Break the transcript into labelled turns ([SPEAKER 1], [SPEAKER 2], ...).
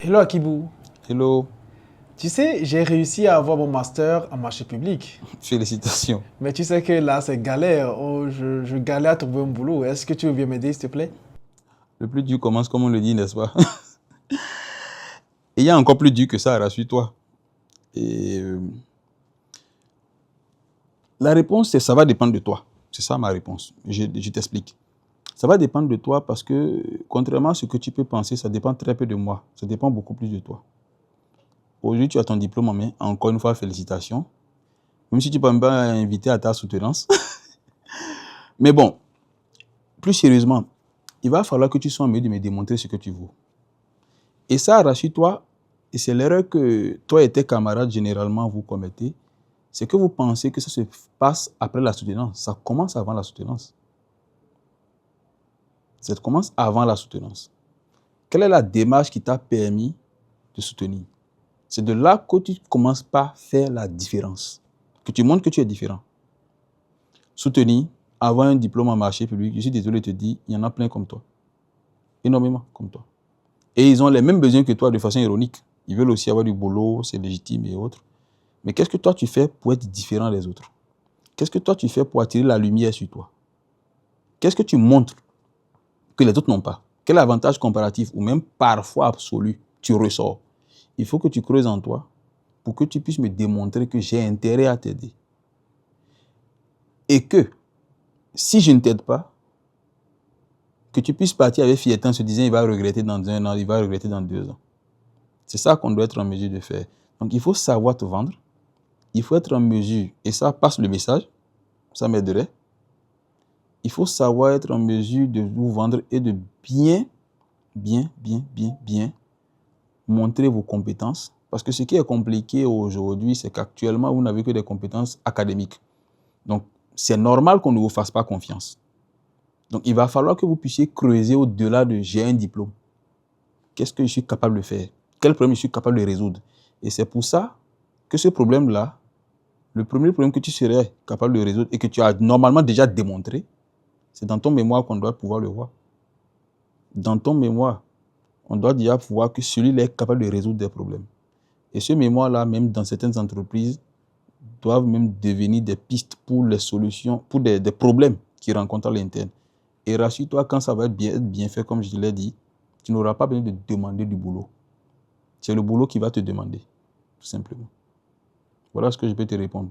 [SPEAKER 1] Hello Akibou.
[SPEAKER 2] Hello,
[SPEAKER 1] Tu sais, j'ai réussi à avoir mon master en marché public.
[SPEAKER 2] félicitations.
[SPEAKER 1] Mais tu sais que là, c'est galère. Oh, je galère à trouver un boulot. Est-ce que tu veux bien m'aider, s'il te plaît?
[SPEAKER 2] Le plus dur commence comme on le dit, n'est-ce pas? Et il y a encore plus dur que ça, rassure-toi. Et la réponse, c'est ça va dépendre de toi. C'est ça ma réponse. Je t'explique. Ça va dépendre de toi parce que, contrairement à ce que tu peux penser, ça dépend très peu de moi. Ça dépend beaucoup plus de toi. Aujourd'hui, tu as ton diplôme en main. Encore une fois, félicitations. Même si tu ne peux même pas inviter à ta soutenance. Mais bon, plus sérieusement, il va falloir que tu sois en mesure de me démontrer ce que tu vaux. Et ça, rassure-toi, et c'est l'erreur que toi et tes camarades, généralement, vous commettez, c'est que vous pensez que ça se passe après la soutenance. Ça commence avant la soutenance. Ça commence avant la soutenance. Quelle est la démarche qui t'a permis de soutenir? C'est de là que tu commences par faire la différence. Que tu montres que tu es différent. Soutenir, avoir un diplôme en marché public, je suis désolé de te dire, il y en a plein comme toi. Énormément comme toi. Et ils ont les mêmes besoins que toi de façon ironique. Ils veulent aussi avoir du boulot, c'est légitime et autres. Mais qu'est-ce que toi tu fais pour être différent des autres? Qu'est-ce que toi tu fais pour attirer la lumière sur toi? Qu'est-ce que tu montres que les autres n'ont pas? Quel avantage comparatif ou même parfois absolu tu ressors? Il faut que tu creuses en toi pour que tu puisses me démontrer que j'ai intérêt à t'aider. Et que si je ne t'aide pas, que tu puisses partir avec fierté en se disant il va regretter dans 1 an, il va regretter dans 2 ans. C'est ça qu'on doit être en mesure de faire. Donc il faut savoir te vendre. Il faut être en mesure, et ça passe le message, ça m'aiderait. Il faut savoir être en mesure de vous vendre et de bien montrer vos compétences. Parce que ce qui est compliqué aujourd'hui, c'est qu'actuellement, vous n'avez que des compétences académiques. Donc, c'est normal qu'on ne vous fasse pas confiance. Donc, il va falloir que vous puissiez creuser au-delà de j'ai un diplôme. Qu'est-ce que je suis capable de faire? Quel problème je suis capable de résoudre? Et c'est pour ça que ce problème-là, le premier problème que tu serais capable de résoudre et que tu as normalement déjà démontré, c'est dans ton mémoire qu'on doit pouvoir le voir. Dans ton mémoire, on doit déjà pouvoir que celui-là est capable de résoudre des problèmes. Et ce mémoire-là, même dans certaines entreprises, doivent même devenir des pistes pour les solutions, pour des problèmes qu'ils rencontrent à l'interne. Et rassure-toi, quand ça va être bien fait, comme je te l'ai dit, tu n'auras pas besoin de demander du boulot. C'est le boulot qui va te demander, tout simplement. Voilà ce que je peux te répondre.